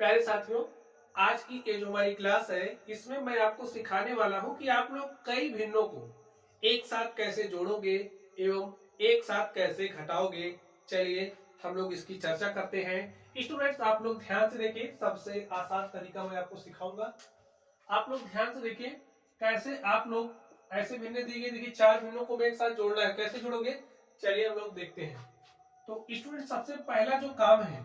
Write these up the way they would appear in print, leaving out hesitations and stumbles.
प्यारे साथियों, आज की ये जो हमारी क्लास है इसमें मैं आपको सिखाने वाला हूं कि आप लोग कई भिन्नों को एक साथ कैसे जोड़ोगे एवं एक साथ कैसे घटाओगे। चलिए हम लोग इसकी चर्चा करते हैं। स्टूडेंट्स, आप लोग ध्यान से देखिए, सबसे आसान तरीका मैं आपको सिखाऊंगा। आप लोग ध्यान से देखिए कैसे आप लोग ऐसे भिन्न दी गई, देखिए चार भिन्नों को एक साथ जोड़ना है, कैसे जोड़ोगे चलिए हम लोग देखते हैं। तो स्टूडेंट, सबसे पहला जो काम है,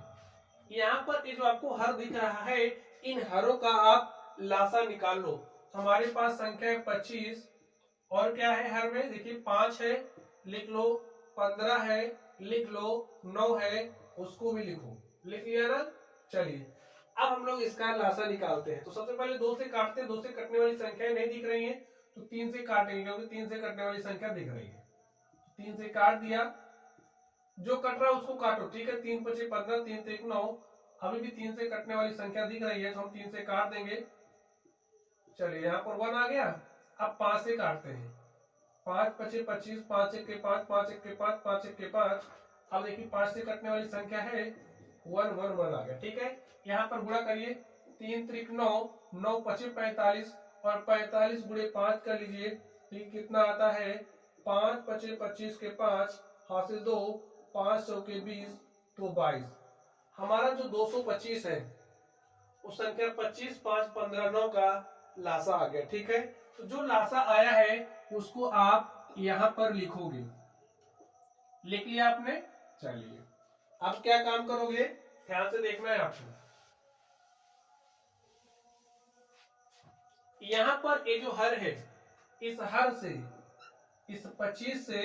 यहाँ पर ये जो आपको हर दिख रहा है, इन हरों का आप लासा निकाल लो। हमारे पास संख्या है 25 और क्या है हर में, देखिए 5 है लिख लो, 15 है लिख लो, 9 है उसको भी लिखो। लिख लिया ना। चलिए अब हम लोग इसका लासा निकालते हैं। तो सबसे पहले 2 से काटते हैं, 2 से कटने वाली संख्याएं नहीं दिख रही है तो 3 से काटेंगे, क्योंकि 3 से कटने वाली संख्या दिख रही है। 3 से काट दिया, जो कट रहा है उसको काटो, ठीक है। 3 पचे 15, 3 से 1 9, अभी भी 3 से कटने वाली संख्या दिख रही है तो हम 3 से काट देंगे। चलिए यहाँ पर 1 आ गया। अब 5 से काटते हैं। 5 पचे 25, 5 एक के 5, 5 एक के 5, 5 एक के 5। अब देखिए 5 से कटने वाली संख्या है 1 1 1 आ गया, ठीक है। यहाँ पर गुणा करिए, 3 त्रिक 9, 9 पचे 45 और 45 गुणे 5 कर लीजिए, ठीक कितना आता है 5 पचे 25 के 5 हासिल 2, 5 चौके 20 तो 22। हमारा जो 225 है उस संख्या 25 5 15 9 का लासा आ गया, ठीक है। तो जो लासा आया है उसको आप यहां पर लिखोगे। लिख लिया आपने। चलिए अब क्या काम करोगे, ध्यान से देखना है आपको। यहां पर ये जो हर है, इस हर से, इस 25 से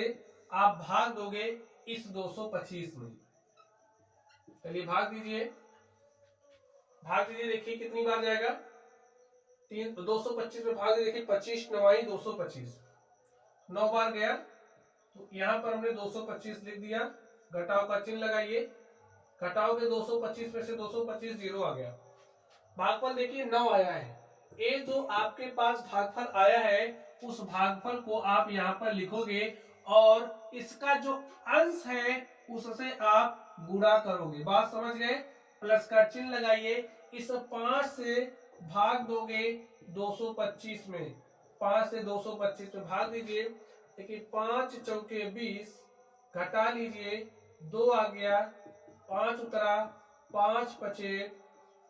आप भाग दोगे इस 225 में। चलिए भाग दीजिए, भाग दीजिए, देखिए कितनी बार जाएगा, 225 में भाग दीजिए, देखिए 25 9 225, 9 बार गया। तो यहाँ पर हमने 225 लिख दिया, घटाव का चिन्ह लगाइए। घटाव के 225 में से 225 जीरो आ गया। भागफल देखिए 9 आया है। ये जो आपके पास भागफल आया है उस भागफल को आप यहाँ पर लिखोगे और इसका जो अंश है उससे आप गुणा करोगे। बात समझ गए। प्लस का चिन्ह लगाइए, इस 5 से भाग दोगे 225 में, 5 से 225 में भाग दीजिए। देखिए 5 चौके 20, घटा लीजिए 2 आ गया, 5 उतरा, 5 पचे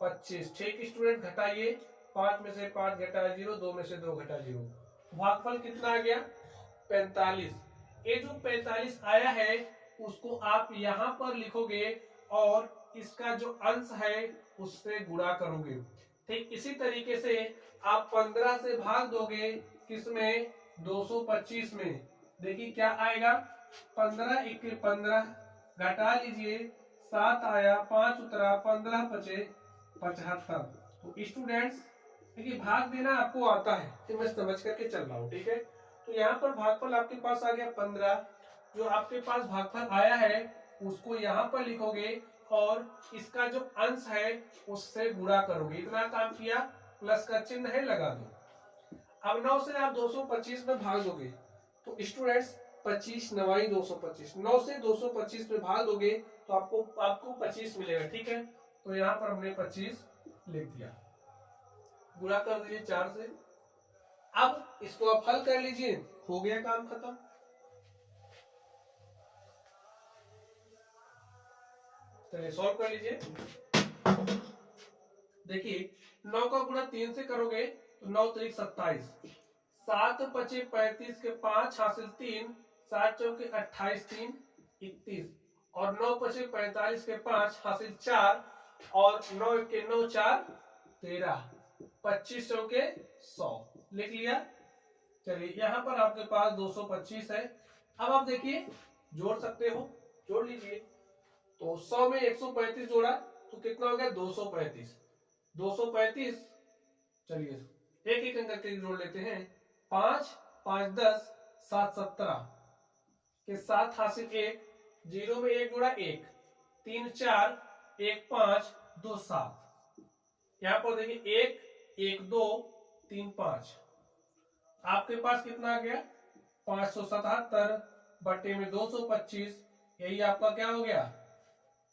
25, ठीक स्टूडेंट। घटाइए, 5 में से 5 घटा 0, 2 में से 2 घटा 0, भागफल कितना आ गया 45। ये जो 45 आया है उसको आप यहाँ पर लिखोगे और इसका जो अंश है उससे गुणा करोगे। ठीक इसी तरीके से आप 15 से भाग दोगे किसमें, 225 में। देखिए क्या आएगा, 15 1 15, घटा लीजिए 7 आया, 5 उतरा, 15 पचे 75। तो स्टूडेंट्स देखिए भाग देना आपको आता है, तो मैं समझ करके चल रहा हूँ, ठीक है। तो यहाँ पर भागफल आपके पास आ गया 15। जो आपके पास भागफल आया है उसको यहाँ पर लिखोगे और इसका जो अंश है उससे गुणा करोगे। इतना काम किया, प्लस का चिन्ह है लगा दो। अब 9 से आप 225 में भाग दोगे तो स्टूडेंट्स 25 9 225, 9 से 225 में भाग दोगे तो आपको 25 मिलेगा, ठीक है। तो यहाँ पर हमने 25 लिख दिया। गुणा कर दीजिए 4 से। अब इसको आप हल कर लीजिए, हो गया काम खत्म। चलिए सॉल्व कर लीजिए। देखिए 9 का गुणा 3 से करोगे तो 9 3 27, 7 पचे 35 के 5 हासिल 3, 7 चौके 28 3 31 और 9 पचे 45 के 5 हासिल 4 और 9 के 9 4 13, 25 चौके 100। लिख लिया। चलिए यहाँ पर आपके पास 225 है। अब आप देखिए जोड़ सकते हो, जोड़ लीजिए। तो 100 में 135 जोड़ा तो कितना हो गया 235, 235। चलिए एक एक अंक करके जोड़ लेते हैं। 5 5 10, 7 17 के 7 हासिल 1, 0 में 1 जोड़ा 1, 3 4 1 5 2 7। यहाँ पर देखिए 1 1 2 3 5, आपके पास कितना आ गया 577 बटे में 225। यही आपका क्या हो गया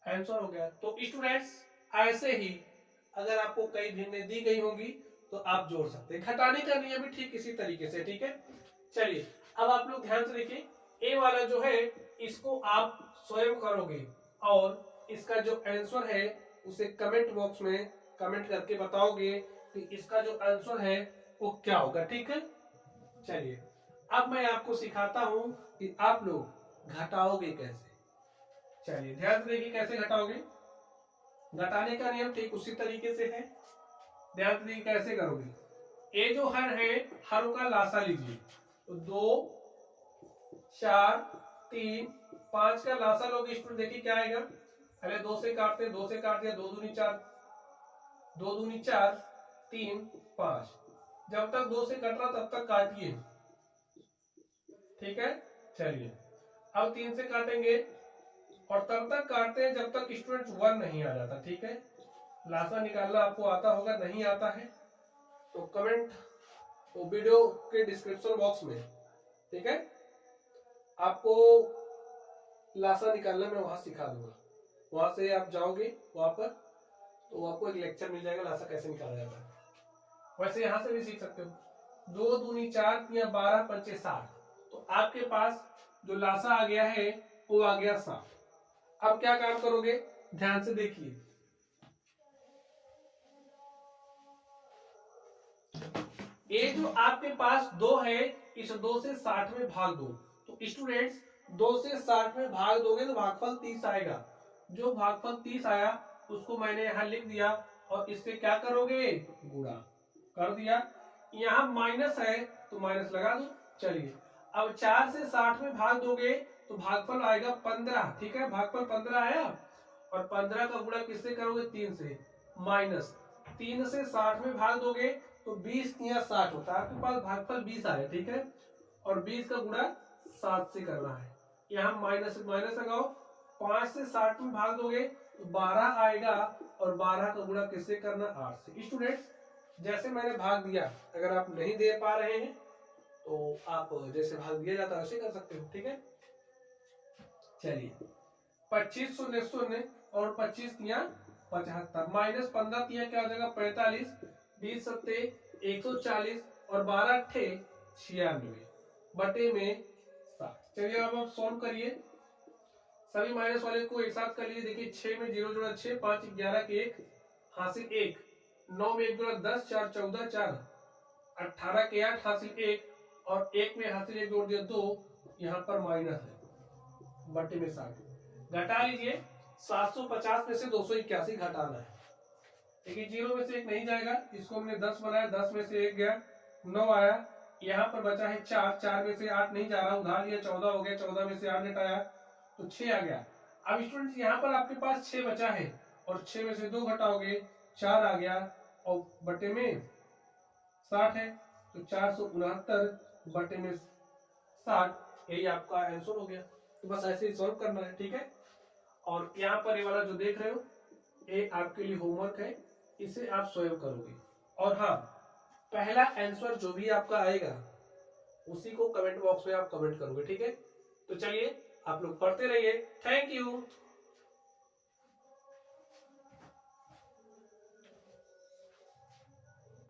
आंसर हो गया। तो स्टूडेंट्स ऐसे ही अगर आपको कई भिन्नें दी गई होंगी तो आप जोड़ सकते हैं। घटाने का नियम भी ठीक इसी तरीके से, ठीक है। चलिए अब आप लोग ध्यान से देखिए, ए वाला जो है इसको आप स्वयं करोगे और इसका जो आंसर है उसे कमेंट बॉक्स में कमेंट करके बताओगे कि इसका जो आंसर है वो क्या होगा, ठीक है। चलिए अब मैं आपको सिखाता हूं कि आप लोग घटाओगे कैसे। चलिए ध्यान से देखिए कैसे घटाओगे। घटाने का नियम ठीक उसी तरीके से है, ध्यान से देखिए कैसे करोगे। ये जो हर है, हरों का लासा लीजिए, तो 2 4 3 5 का लासा लोगे स्टूडेंट, देखिए क्या आएगा। पहले 2 से काटते हैं, 2 से काट दिया, 2 दूनी 4, 2 दूनी 4 3 5। जब तक 2 से कट रहा तब तक काटिए, ठीक है। चलिए अब 3 से काटेंगे और तब तक काटते हैं जब तक स्टूडेंट 1 नहीं आ जाता, ठीक है। लासा निकालना आपको आता होगा, नहीं आता है तो कमेंट तो वीडियो के डिस्क्रिप्शन बॉक्स में, ठीक है, आपको लासा निकालना मैं वहां सिखा दूंगा। वहां से आप जाओगे वहां पर तो आपको एक लेक्चर मिल जाएगा लासा कैसे निकाला जाता है। वैसे यहां से भी सीख सकते हो। 2 दूनी 4 या 12 पंचे 60, तो आपके पास जो लासा आ गया है वो आ गया 60। अब क्या काम करोगे, ध्यान से देखिए। ये जो आपके पास 2 है, इस 2 से 60 में भाग दो। तो स्टूडेंट्स 2 से 60 में भाग दोगे तो भागफल 30 आएगा। जो भागफल 30 आया उसको मैंने यहां लिख दिया और इससे क्या करोगे, गुणा कर दिया। यहां माइनस है तो माइनस लगा दो। चलिए अब 4 से 60 में भाग दोगे तो भागफल आएगा 15, ठीक है। भागफल 15 आया और 15 का गुणा किससे करोगे, 3 से। माइनस 3 से 60 में भाग दोगे तो 20 या 60 होता है, आपके पास भागफल 20 आया, ठीक है। और 20 का गुणा 7 से करना है। यहाँ माइनस माइनस लगाओ, 5 से 60 में भाग दोगे तो 12 आएगा और 12 का गुणा किससे करना, 8 से। स्टूडेंट्स जैसे मैंने भाग दिया, अगर आप नहीं दे पा रहे हैं तो आप जैसे भाग दिया जाता है वैसे कर सकते हो, ठीक है। चलिए 25 शून्य शून्य और 25 तिया 75, माइनस 15 तिया क्या हो जाएगा 45, 20 सत्ते 140 और 12 अट्ठे 96 बटे में 60। चलिए अब आप सॉल्व करिए, सभी माइनस वाले को एक साथ कर लीजिए। देखिए 6 में 0 जोड़ा 6, 5 11 के 1 हासिल 1, 9 में 1 जोड़ा 10, 4 14 4, 18 के 8 हासिल 1 और 1 में हासिल 1 जोड़ दिया 2, यहाँ पर माइनस है बटे में 60। घटा लीजिए, 750 में से 281 घटाना है। देखिए 0 में से 1 नहीं जाएगा, इसको हमने 10 बनाया, 10 में से 1 गया 9 आया। यहाँ पर बचा है 4, 4 में से 8 नहीं जा रहा, उधार लिया 14 हो गया, 14 में से 8 घटाया तो 6 आ गया। अब स्टूडेंट्स यहाँ पर आपके पास 6 बचा है और 6 में से 2 घटाओगे 4 आ गया और बटे में 60 है तो 469 बटे में 60, यही आपका आंसर हो गया। तो बस ऐसे ही सॉल्व करना है, ठीक है। और यहाँ पर ये वाला जो देख रहे हो ये आपके लिए होमवर्क है, इसे आप स्वयं करोगे। और हाँ, पहला आंसर जो भी आपका आएगा उसी को कमेंट बॉक्स में आप कमेंट करोगे, ठीक है। तो चलिए आप लोग पढ़ते रहिए, थैंक यू।